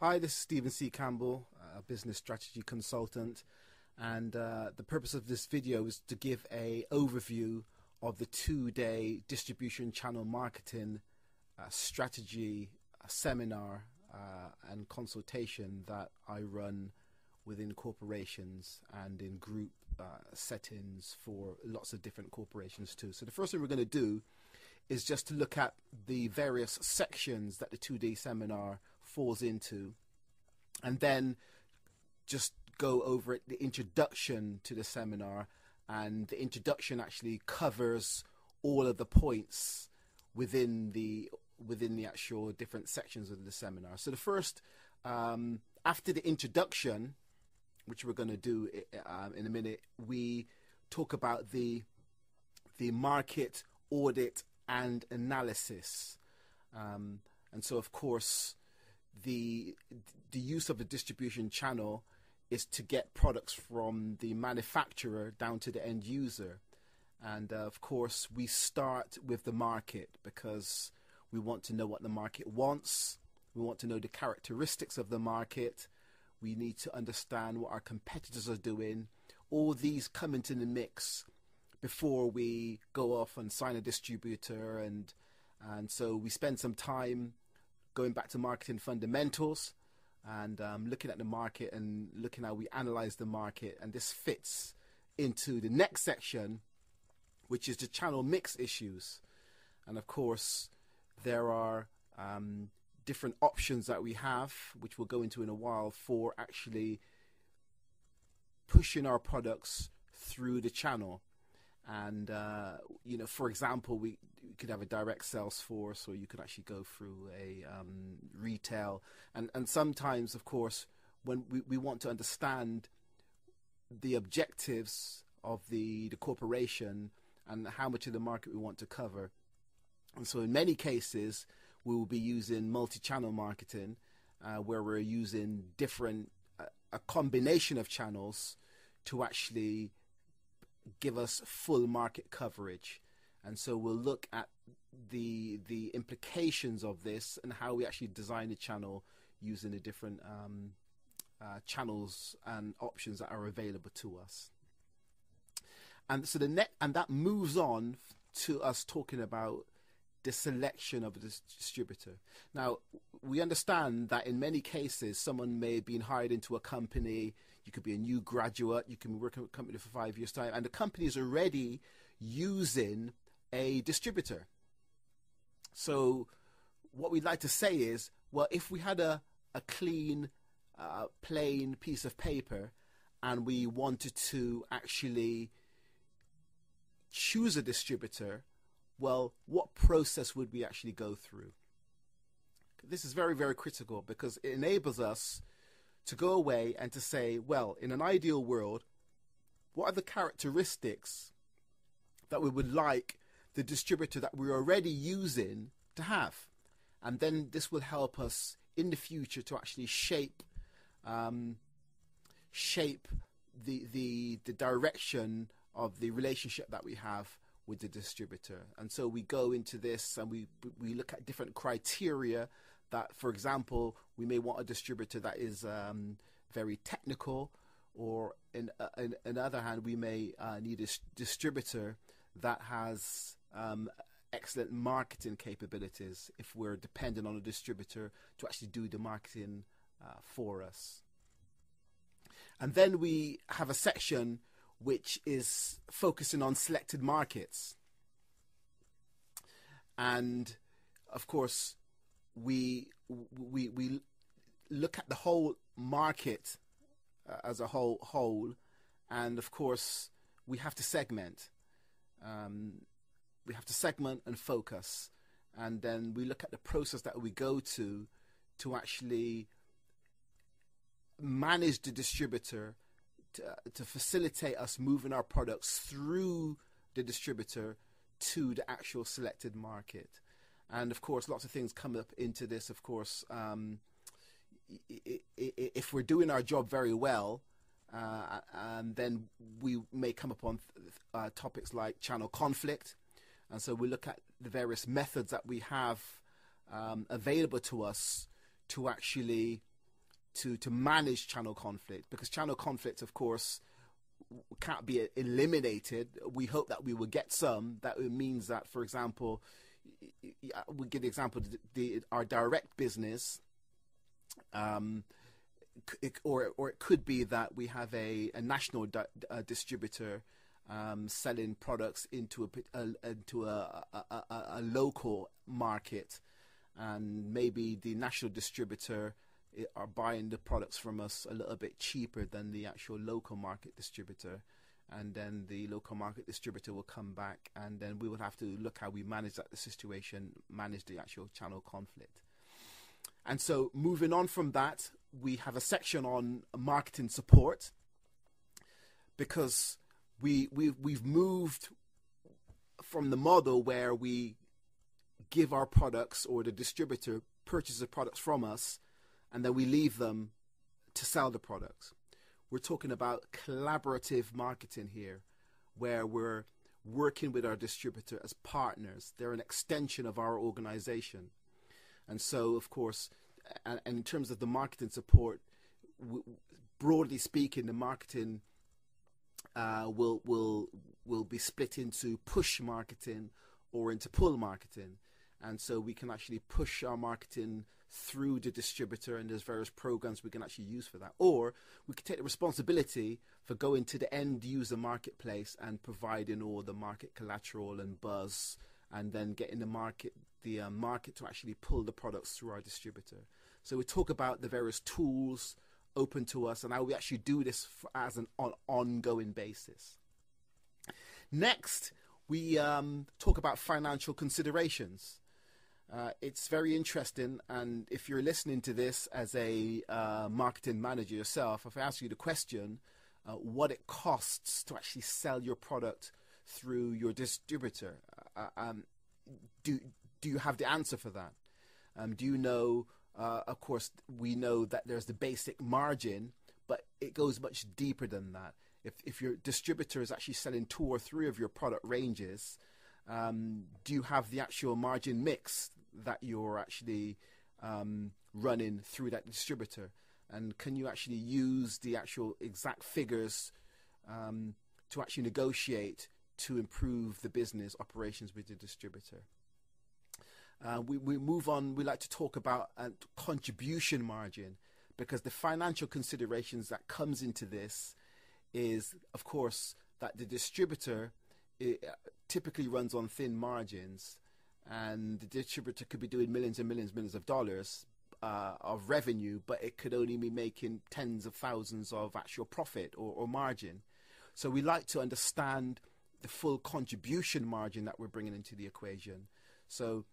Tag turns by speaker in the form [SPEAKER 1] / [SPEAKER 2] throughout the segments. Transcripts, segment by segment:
[SPEAKER 1] Hi, this is Stephen C. Campbell, a business strategy consultant, and the purpose of this video is to give an overview of the two-day distribution channel marketing strategy seminar and consultation that I run within corporations and in group settings for lots of different corporations too. So the first thing we're going to do is just to look at the various sections that the two-day seminar falls into, and then just go over it, the introduction to the seminar. And the introduction actually covers all of the points within the actual different sections of the seminar. So the first, after the introduction, which we're going to do in a minute, we talk about the market audit and analysis. And so, of course, the use of the distribution channel is to get products from the manufacturer down to the end user. And of course, we start with the market because we want to know what the market wants. We want to know the characteristics of the market. We need to understand what our competitors are doing. All these come into the mix before we go off and sign a distributor. And so we spend some time going back to marketing fundamentals and looking at the market and looking how we analyze the market. And this fits into the next section, which is the channel mix issues. And of course, there are different options that we have, which we'll go into in a while, for actually pushing our products through the channel. And, for example, we could have a direct sales force, or you could actually go through a retail. And sometimes, of course, when we want to understand the objectives of the corporation and how much of the market we want to cover. And so in many cases, we will be using multi-channel marketing, where we're using a combination of channels to actually give us full market coverage. And so we'll look at the implications of this and how we actually design the channel using the different channels and options that are available to us. And so that moves on to us talking about the selection of a distributor. Now, we understand that in many cases, someone may have been hired into a company. You could be a new graduate. You can be working with a company for 5 years' time, and the company is already using a distributor. So what we'd like to say is, well, if we had a clean, plain piece of paper and we wanted to actually choose a distributor, well, what process would we actually go through? This is very, very critical because it enables us to go away and to say, well, in an ideal world, what are the characteristics that we would like the distributor that we're already using to have? And then this will help us in the future to actually shape the direction of the relationship that we have with the distributor. And so we go into this and we look at different criteria that, for example, we may want a distributor that is very technical, or in other hand, we may need a distributor that has excellent marketing capabilities if we're dependent on a distributor to actually do the marketing for us. And then we have a section which is focusing on selected markets. And of course, we look at the whole market as a whole, and of course, we have to segment. We have to segment and focus, and then we look at the process that we go to actually manage the distributor to facilitate us moving our products through the distributor to the actual selected market. And of course, lots of things come up into this. Of course, if we're doing our job very well, and then we may come upon topics like channel conflict. And so we look at the various methods that we have available to us to actually to manage channel conflict, because channel conflict, of course, can't be eliminated. We hope that we will get some. That means that, for example, we give the example, our direct business, or it could be that we have a national distributor selling products into a local market, and maybe the national distributor are buying the products from us a little bit cheaper than the actual local market distributor, and then the local market distributor will come back, and then we will have to look how we manage the situation, manage the actual channel conflict. And so moving on from that, we have a section on marketing support, because we've moved from the model where we give our products, or the distributor purchases products from us, and then we leave them to sell the products. We're talking about collaborative marketing here, where we're working with our distributor as partners. They're an extension of our organization. And so, of course, and in terms of the marketing support, broadly speaking, the marketing will be split into push marketing or into pull marketing. And so we can actually push our marketing through the distributor, and there's various programs we can actually use for that. Or we can take the responsibility for going to the end user marketplace and providing all the market collateral and buzz, and then getting the market to actually pull the products through our distributor. So we talk about the various tools open to us and how we actually do this as an ongoing basis. Next, we talk about financial considerations. It's very interesting, and if you're listening to this as a marketing manager yourself, if I ask you the question, what it costs to actually sell your product through your distributor, do you have the answer for that? Do you know, of course, we know that there's the basic margin, but it goes much deeper than that. If your distributor is actually selling 2 or 3 of your product ranges, do you have the actual margin mix that you're actually running through that distributor? And can you actually use the actual exact figures to actually negotiate to improve the business operations with the distributor? We move on. We like to talk about contribution margin, because the financial considerations that comes into this is, of course, that the distributor typically runs on thin margins, and the distributor could be doing millions and millions of dollars of revenue, but it could only be making tens of thousands of actual profit or margin. So we like to understand the full contribution margin that we're bringing into the equation. So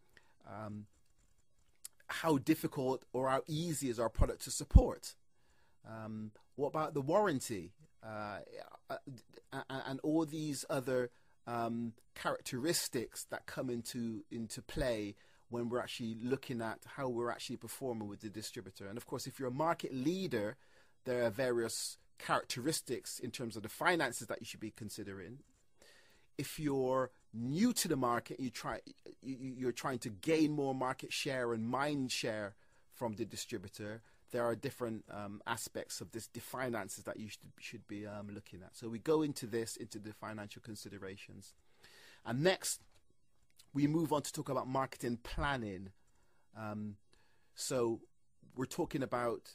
[SPEAKER 1] how difficult or how easy is our product to support? What about the warranty? And all these other characteristics that come into play when we're actually looking at how we're actually performing with the distributor. And of course, if you're a market leader, there are various characteristics in terms of the finances that you should be considering. If you're new to the market, you're trying to gain more market share and mind share from the distributor, there are different aspects of the finances that you should be looking at. So we go into the financial considerations. And next, we move on to talk about marketing planning. So we're talking about,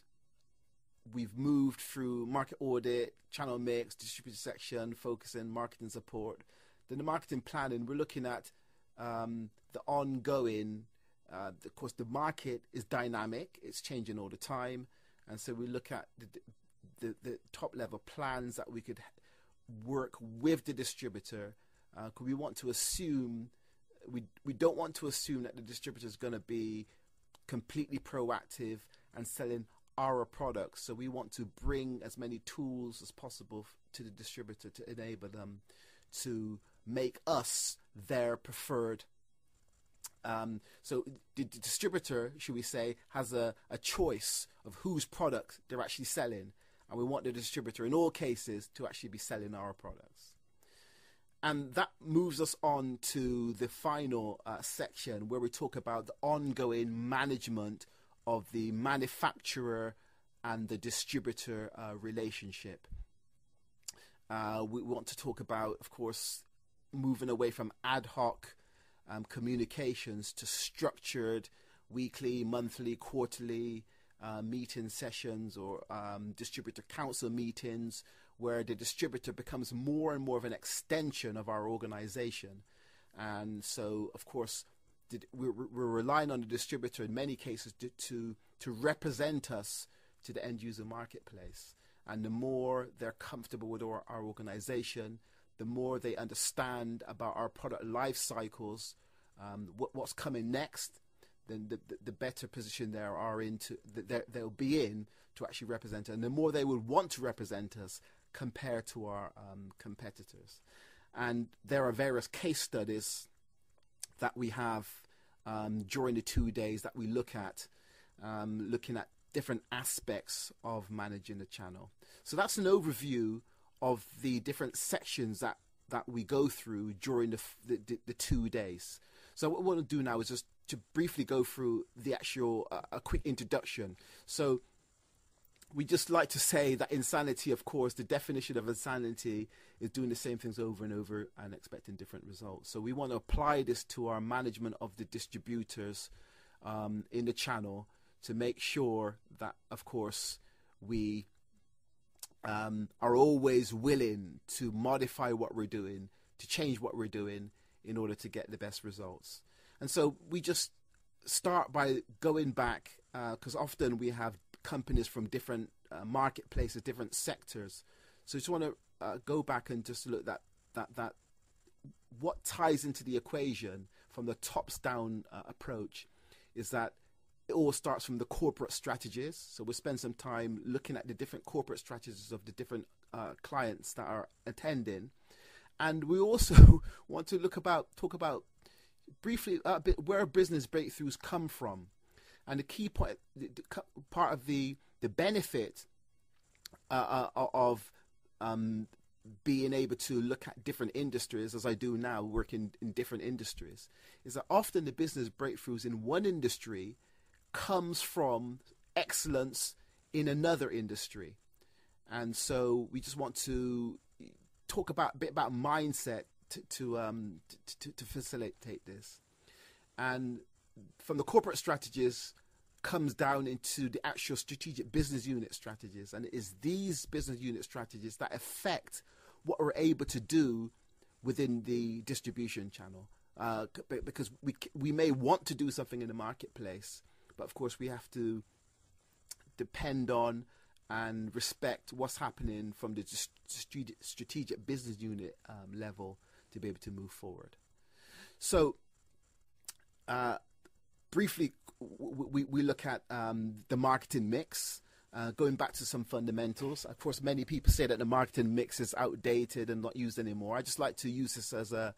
[SPEAKER 1] we've moved through market audit, channel mix, distributor section, focusing, marketing support. Then the marketing planning, we're looking at the ongoing, of course, the market is dynamic, it's changing all the time. And so we look at the top level plans that we could work with the distributor. Because we want to assume, we don't want to assume that the distributor is going to be completely proactive and selling our products. So we want to bring as many tools as possible to the distributor to enable them to make us their preferred. So the distributor, should we say, has a choice of whose product they're actually selling. And we want the distributor, in all cases, to actually be selling our products. And that moves us on to the final section, where we talk about the ongoing management of the manufacturer and the distributor relationship. We want to talk about, of course, moving away from ad hoc communications to structured weekly, monthly, quarterly meeting sessions, or distributor council meetings, where the distributor becomes more and more of an extension of our organization. And so, of course, we're relying on the distributor in many cases to represent us to the end user marketplace. And the more they're comfortable with our organization, the more they understand about our product life cycles, what's coming next, then the better position they'll be in to actually represent us. And the more they would want to represent us compared to our competitors. And there are various case studies that we have during the 2 days that we look at, looking at different aspects of managing the channel. So that's an overview of the different sections that we go through during the 2 days. So what we want to do now is just to briefly go through the actual a quick introduction. So we just like to say that insanity, of course, the definition of insanity is doing the same things over and over and expecting different results. So we want to apply this to our management of the distributors in the channel to make sure that, of course, we are always willing to modify what we're doing, to change what we're doing in order to get the best results. And so we just start by going back, because often we have companies from different marketplaces, different sectors. So just want to go back and just look at that what ties into the equation from the tops down approach is that it all starts from the corporate strategies. So we'll spend some time looking at the different corporate strategies of the different clients that are attending. And we also want to talk about briefly a bit where business breakthroughs come from. And the key point, part of the benefit of being able to look at different industries, as I do now, working in different industries, is that often the business breakthroughs in one industry comes from excellence in another industry. And so we just want to talk a bit about mindset to facilitate this. And from the corporate strategies comes down into the actual strategic business unit strategies. And it is these business unit strategies that affect what we're able to do within the distribution channel. Because we may want to do something in the marketplace, but of course we have to depend on and respect what's happening from the strategic business unit level to be able to move forward. So briefly, we look at the marketing mix, going back to some fundamentals. Of course, many people say that the marketing mix is outdated and not used anymore. I just like to use this as a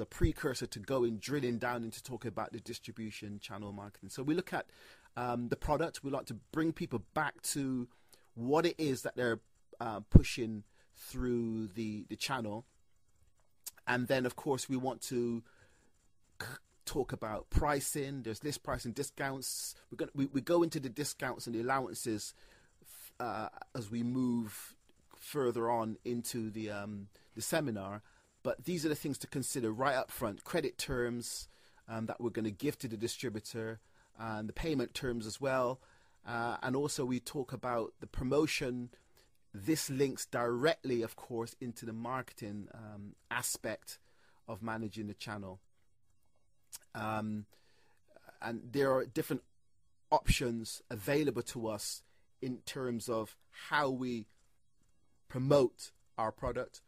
[SPEAKER 1] precursor to drilling down into talking about the distribution channel marketing. So we look at the product. We like to bring people back to what it is that they're pushing through the channel. And then, of course, we want to talk about pricing. There's list pricing, discounts. We go into the discounts and the allowances as we move further on into the seminar. But these are the things to consider right up front: credit terms that we're going to give to the distributor, and the payment terms as well. And also we talk about the promotion. This links directly, of course, into the marketing aspect of managing the channel. And there are different options available to us in terms of how we promote our product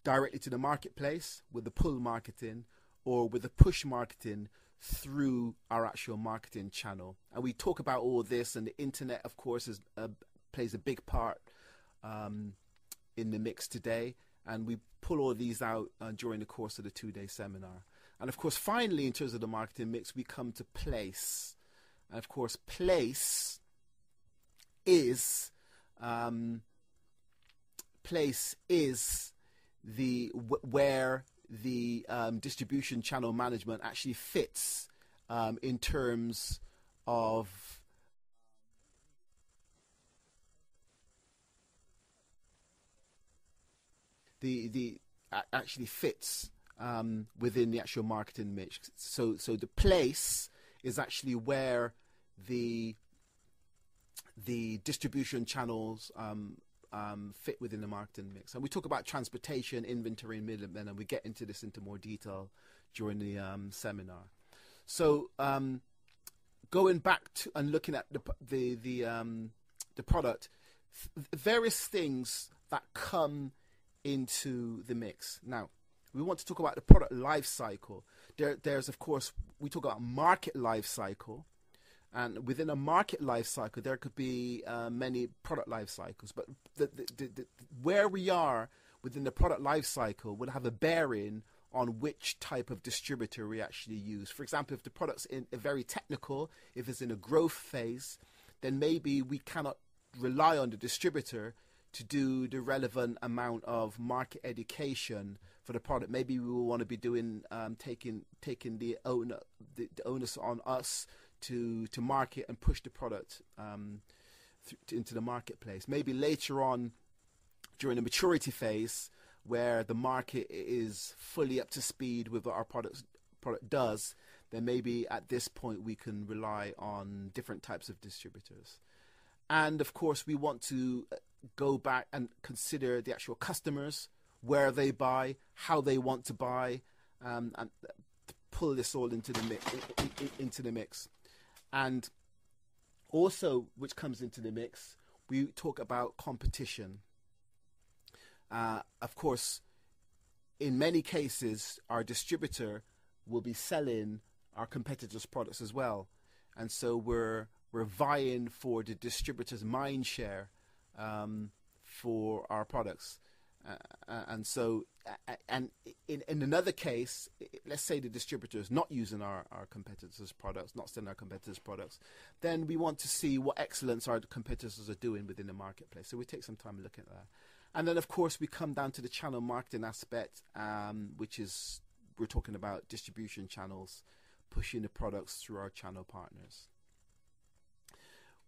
[SPEAKER 1] directly to the marketplace with the pull marketing or with the push marketing through our actual marketing channel. And we talk about all this, and the internet, of course, plays a big part in the mix today. And we pull all these out during the course of the 2-day seminar. And of course, finally, in terms of the marketing mix, we come to place. And of course, place is where the distribution channel management actually fits in terms of actually fits within the actual marketing mix. So the place is actually where the distribution channels fit within the marketing mix. And we talk about transportation, inventory, and middlemen, and we get into this into more detail during the seminar. So going back to and looking at the product, various things that come into the mix. Now, we want to talk about the product life cycle. There's, of course, we talk about market life cycle. And within a market life cycle, there could be many product life cycles. But where we are within the product life cycle will have a bearing on which type of distributor we actually use. For example, if the product's in a very technical, if it's in a growth phase, then maybe we cannot rely on the distributor to do the relevant amount of market education for the product. Maybe we will want to be doing taking the onus on us to market and push the product into the marketplace. Maybe later on during the maturity phase, where the market is fully up to speed with what our product does, then maybe at this point we can rely on different types of distributors. And of course, we want to go back and consider the actual customers, where they buy, how they want to buy, and pull this all into the mix. And also, which comes into the mix, we talk about competition. Of course, in many cases, our distributor will be selling our competitors' products as well, and so we're vying for the distributor's mind share for our products. And so, and in another case, let's say the distributor is not using our competitors' products, not selling our competitors' products, then we want to see what excellence our competitors are doing within the marketplace. So we take some time looking at that. And then, of course, we come down to the channel marketing aspect, which is, we're talking about distribution channels, pushing the products through our channel partners.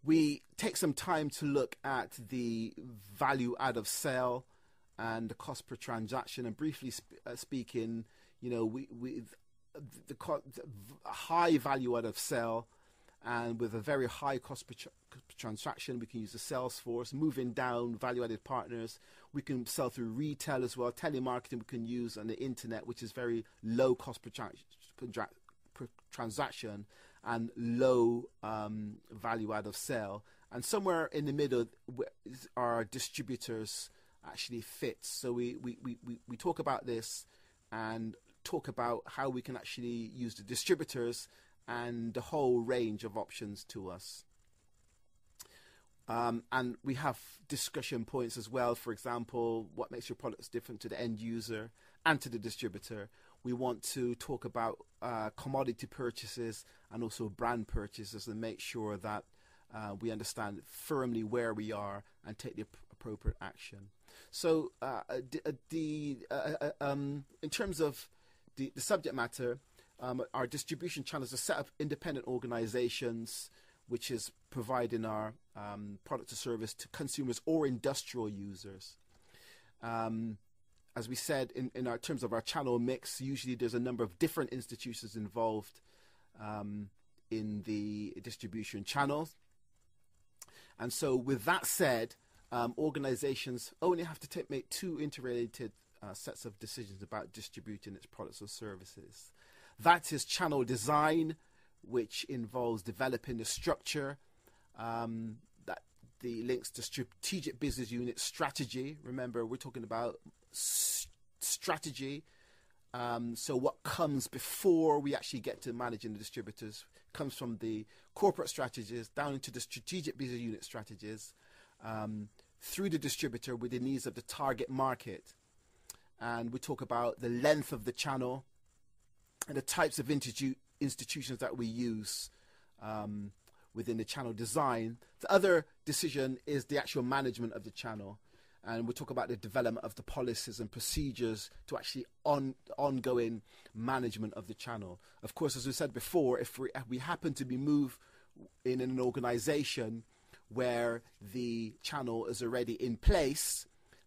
[SPEAKER 1] We take some time to look at the value add of sale and the cost per transaction. And briefly speaking, you know, the high value add of sale and with a very high cost per transaction, we can use the sales force. Moving down, value-added partners, we can sell through retail as well. Telemarketing we can use on the internet, which is very low cost per transaction and low value add of sale. And somewhere in the middle, our distributors actually fit. So we talk about this and talk about how we can actually use the distributors and the whole range of options to us. And we have discussion points as well. For example, what makes your products different to the end user and to the distributor. We want to talk about commodity purchases and also brand purchases and make sure that we understand firmly where we are and take the appropriate action. So in terms of the subject matter, our distribution channels are set up independent organizations, which is providing our product or service to consumers or industrial users. As we said, in our terms of our channel mix, usually there's a number of different institutions involved in the distribution channels. And so with that said, organizations only have to make two interrelated sets of decisions about distributing its products or services. That is channel design, which involves developing the structure that the links to strategic business unit strategy. Remember, we're talking about strategy. So what comes before we actually get to managing the distributors comes from the corporate strategies down into the strategic business unit strategies through the distributor with the needs of the target market. And we talk about the length of the channel and the types of institutions that we use within the channel design. The other decision is the actual management of the channel. And we'll talk about the development of the policies and procedures to actually ongoing management of the channel. Of course, as we said before, if we happen to be moved in an organization where the channel is already in place,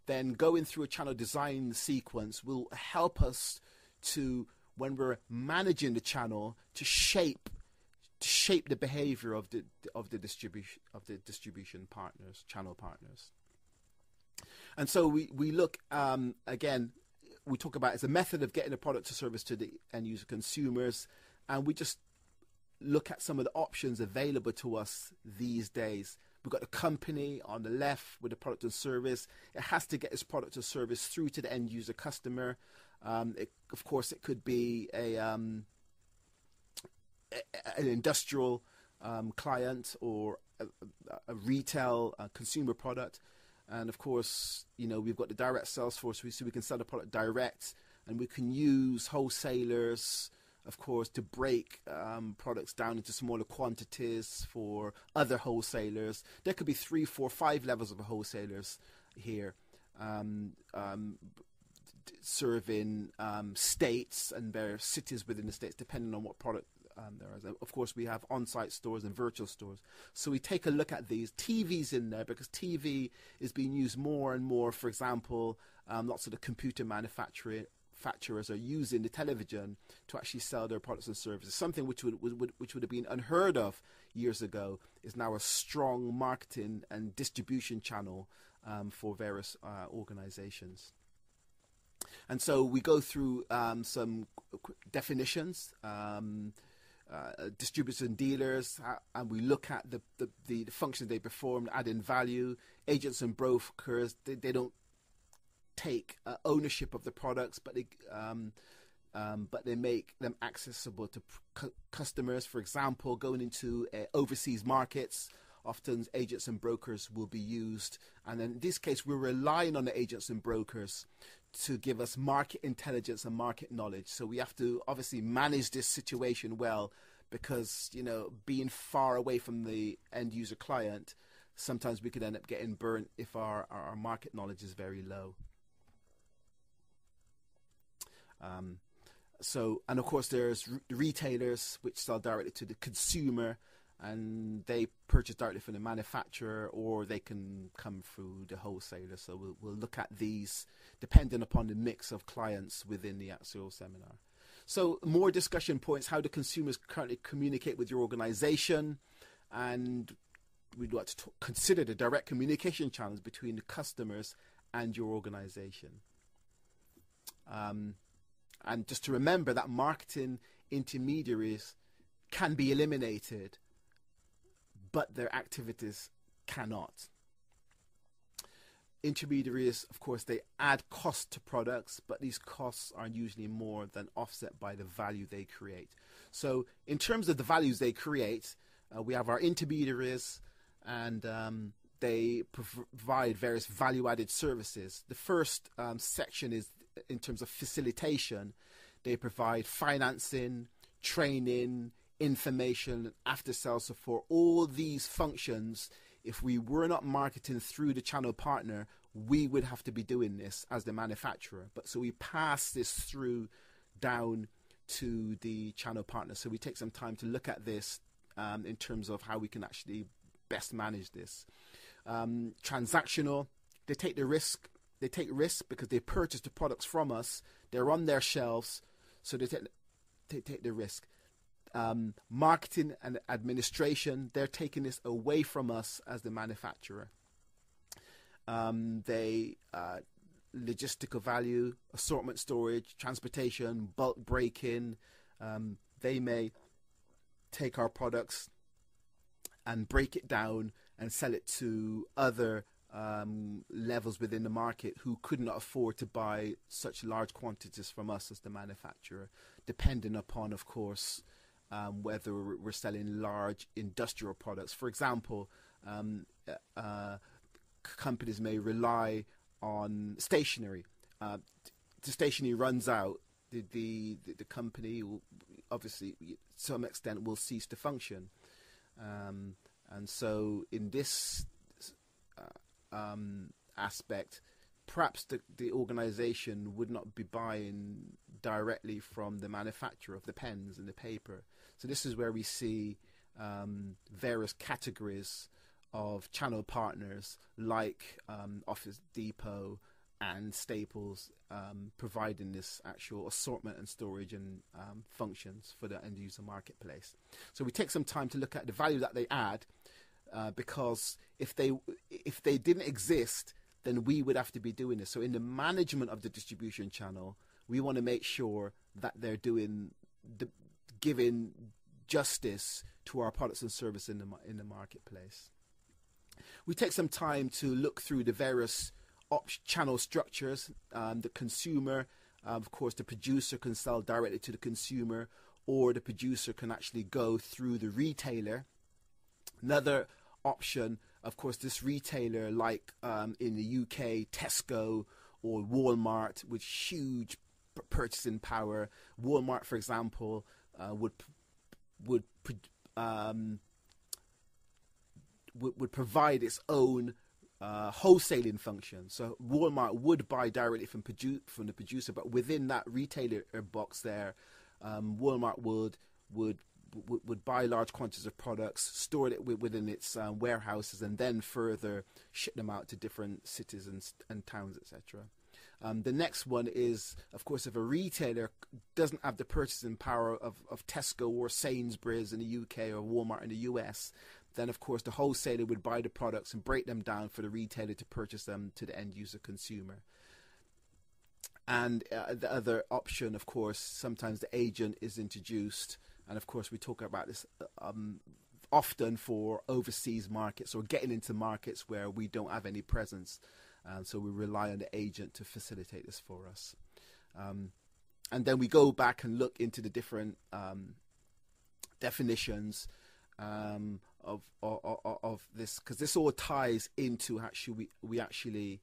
[SPEAKER 1] then going through a channel design sequence will help us to, when we're managing the channel, to shape the behavior of the distribution partners, channel partners. And so we look, again, we talk about it's a method of getting a product or service to the end user consumers, and we just look at some of the options available to us these days. We've got a company on the left with a product and service. It has to get its product or service through to the end user customer. Of course, it could be an industrial client, or a retail consumer product. And of course, we've got the direct sales force, so we can sell the product direct, and we can use wholesalers, of course, to break products down into smaller quantities for other wholesalers. There could be 3, 4, 5 levels of wholesalers here, serving states and various cities within the states, depending on what product there is. Of course, we have on-site stores and virtual stores. So we take a look at these. TV's in there because TV is being used more and more. For example, lots of the computer manufacturers are using the television to actually sell their products and services. Something which would have been unheard of years ago is now a strong marketing and distribution channel for various organizations. And so we go through some definitions, distributors and dealers, and we look at the functions they perform, adding value. Agents and brokers, they don't take ownership of the products, but they make them accessible to customers. For example, going into overseas markets, often agents and brokers will be used, and in this case we're relying on the agents and brokers to give us market intelligence and market knowledge. So we have to obviously manage this situation well, because being far away from the end user client, sometimes we could end up getting burnt if our market knowledge is very low. And of course there's retailers which sell directly to the consumer, and they purchase directly from the manufacturer, or they can come through the wholesaler. So we'll look at these depending upon the mix of clients within the actual seminar. So more discussion points: how do consumers currently communicate with your organization? And we'd like to consider the direct communication channels between the customers and your organization. And just to remember that marketing intermediaries can be eliminated, but their activities cannot. Intermediaries, of course, they add cost to products, but these costs are usually more than offset by the value they create. So in terms of the values they create, we have our intermediaries, and they provide various value-added services. The first section is in terms of facilitation. They provide financing, training, information, after-sales support. All these functions, if we were not marketing through the channel partner, we would have to be doing this as the manufacturer. But so we pass this through down to the channel partner. So we take some time to look at this in terms of how we can actually best manage this. Transactional, they take the risk. They take risks because they purchase the products from us. They're on their shelves, so they take the risk. Marketing and administration, they're taking this away from us as the manufacturer. Logistical value, assortment, storage, transportation, bulk breaking. They may take our products and break it down and sell it to other levels within the market who could not afford to buy such large quantities from us as the manufacturer, depending upon, of course, whether we're selling large industrial products. For example, companies may rely on stationery. The stationery runs out, the company will, obviously, to some extent, will cease to function. And so in this aspect, perhaps the organization would not be buying directly from the manufacturer of the pens and the paper. So this is where we see various categories of channel partners like Office Depot and Staples providing this actual assortment and storage and functions for the end user marketplace. So we take some time to look at the value that they add, because if they didn't exist, then we would have to be doing this. So in the management of the distribution channel, we want to make sure that they're giving justice to our products and services in the marketplace. We take some time to look through the various channel structures. The consumer, of course, the producer can sell directly to the consumer, or the producer can actually go through the retailer. Another option, of course, this retailer, like in the UK, Tesco or Walmart, with huge purchasing power. Walmart, for example, would provide its own wholesaling function. So Walmart would buy directly from the producer, but within that retailer box there, Walmart would buy large quantities of products, store it within its warehouses, and then further ship them out to different cities and towns, etc. The next one is, of course, if a retailer doesn't have the purchasing power of Tesco or Sainsbury's in the UK or Walmart in the US, then of course the wholesaler would buy the products and break them down for the retailer to purchase them to the end user consumer. And the other option, of course, sometimes the agent is introduced, and of course we talk about this often for overseas markets or getting into markets where we don't have any presence. So we rely on the agent to facilitate this for us. And then we go back and look into the different definitions of this, because this all ties into we actually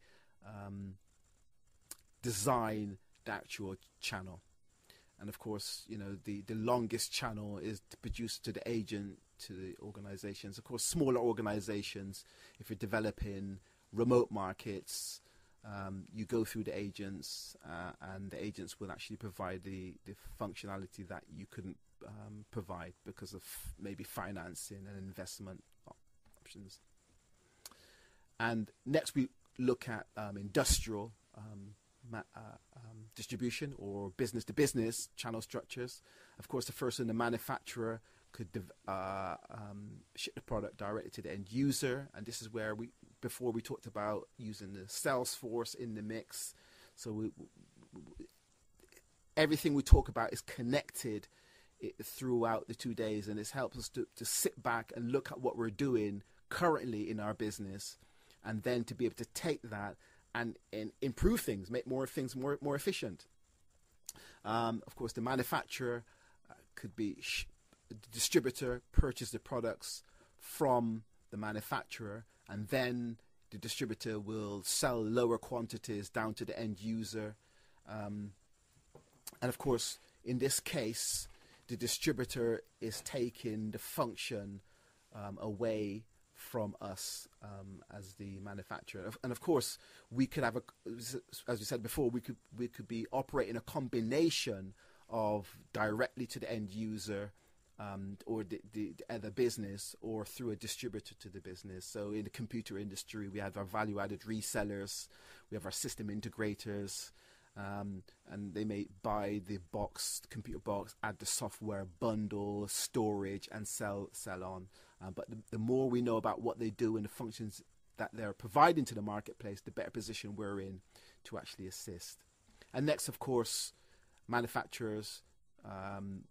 [SPEAKER 1] design the actual channel. And of course, you know, the longest channel is the producer to the agent to the organizations. Of course, smaller organizations, if you're developing remote markets, you go through the agents, and the agents will actually provide the functionality that you couldn't provide because of maybe financing and investment options. And next we look at industrial distribution or business-to-business channel structures. Of course, the first one, the manufacturer could ship the product directly to the end user, and this is where before we talked about using the sales force in the mix. So everything we talk about is connected throughout the 2 days, and this helps us to sit back and look at what we're doing currently in our business, and then to be able to take that and improve things, make things more efficient. Of course, the manufacturer could be the distributor, purchase the products from the manufacturer, and then the distributor will sell lower quantities down to the end user. And of course, in this case, the distributor is taking the function away from us as the manufacturer. And of course, we could have as we said before, we could be operating a combination of directly to the end user, or the other business, or through a distributor to the business. So in the computer industry, we have our value-added resellers, we have our system integrators, and they may buy the computer box, add the software, bundle, storage, and sell on. But the more we know about what they do and the functions that they're providing to the marketplace, the better position we're in to actually assist. And next, of course, manufacturers.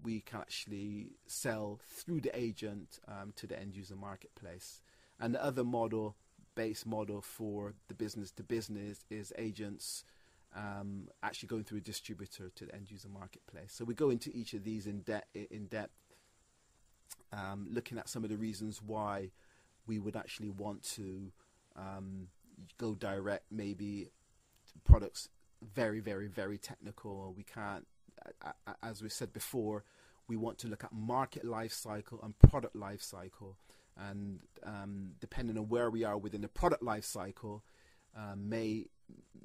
[SPEAKER 1] We can actually sell through the agent to the end user marketplace. And the other base model for the business to business is agents actually going through a distributor to the end user marketplace. So we go into each of these in depth, looking at some of the reasons why we would actually want to go direct. Maybe products very, very, very technical. We can't. As we said before, we want to look at market life cycle and product life cycle, and depending on where we are within the product life cycle, may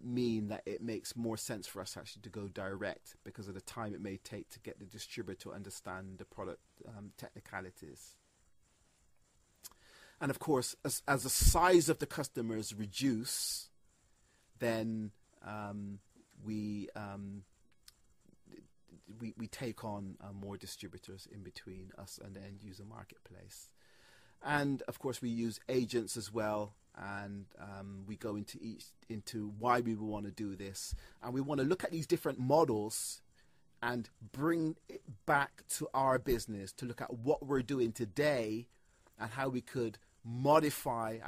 [SPEAKER 1] mean that it makes more sense for us actually to go direct because of the time it may take to get the distributor to understand the product technicalities. And of course, as the size of the customers reduce, then we take on more distributors in between us and the end user marketplace. And of course, we use agents as well, and we go into why we want to do this, and we want to look at these different models and bring it back to our business to look at what we're doing today and how we can modify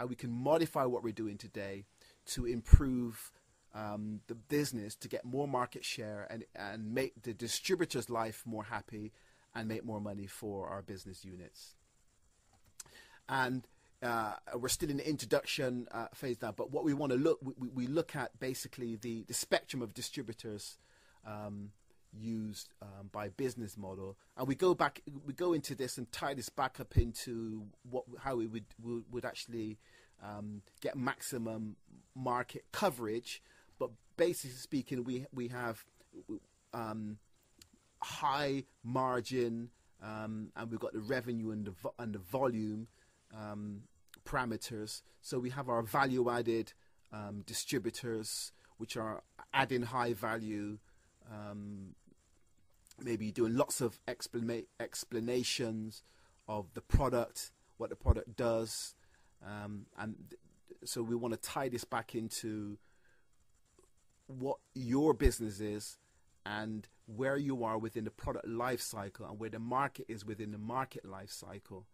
[SPEAKER 1] what we're doing today to improve the business, to get more market share and make the distributor's life more happy and make more money for our business units. And we're still in the introduction phase now, but what we want to we look at basically the spectrum of distributors used by business model, and we go into this and tie this back up into how we would actually get maximum market coverage. But basically speaking, we have high margin, and we've got the revenue and the volume parameters. So we have our value added distributors, which are adding high value, maybe doing lots of explanations of the product, what the product does, so we want to tie this back into what your business is and where you are within the product life cycle and where the market is within the market life cycle.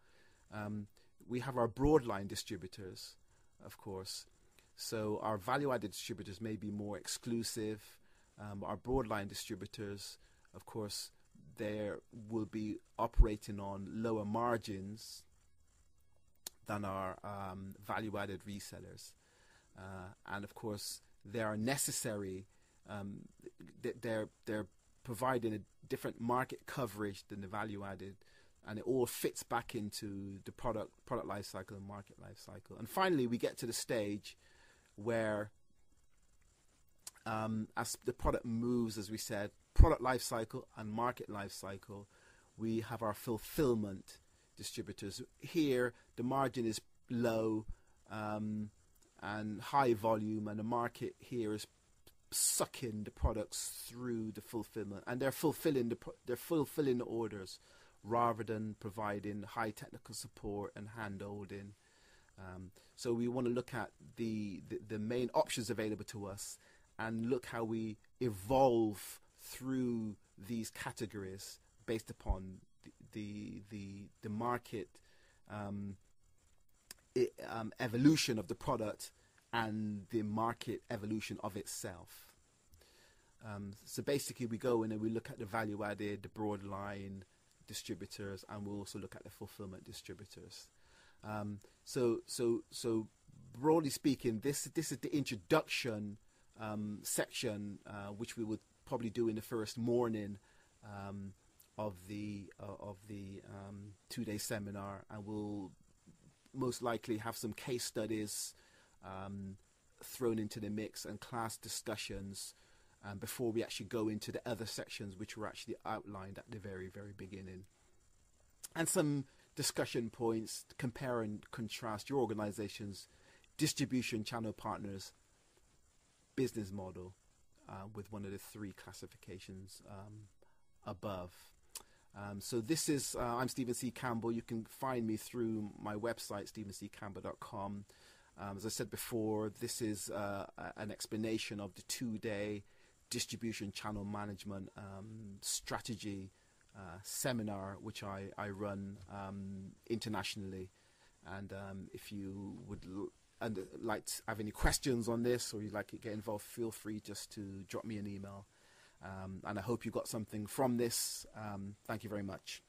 [SPEAKER 1] We have our broadline distributors, of course. So our value-added distributors may be more exclusive. Our broadline distributors, of course, they will be operating on lower margins than our value-added resellers. And of course, they are necessary. They're providing a different market coverage than the value-added, and it all fits back into the product life cycle and market life cycle. And finally, we get to the stage where, as the product moves, as we said, product life cycle and market life cycle, we have our fulfillment distributors. Here, the margin is low and high volume, and the market here is sucking the products through the fulfillment, and they're fulfilling the orders rather than providing high technical support and hand-holding. So we want to look at the main options available to us and look how we evolve through these categories based upon the market evolution of the product and the market evolution of itself. So basically, we go in and we look at the value-added, the broad line distributors, and we'll also look at the fulfillment distributors. So broadly speaking, this is the introduction section, which we would probably do in the first morning of the 2-day seminar, and we'll most likely have some case studies thrown into the mix and class discussions before we actually go into the other sections which were actually outlined at the very, very beginning. And some discussion points to compare and contrast your organization's distribution channel partners business model with one of the 3 classifications above. So this is, I'm Stephen C. Campbell. You can find me through my website, stephenccampbell.com. As I said before, this is an explanation of the 2-day distribution channel management strategy seminar, which I run internationally. And if you would like to have any questions on this, or you'd like to get involved, feel free just to drop me an email. And I hope you got something from this. Thank you very much.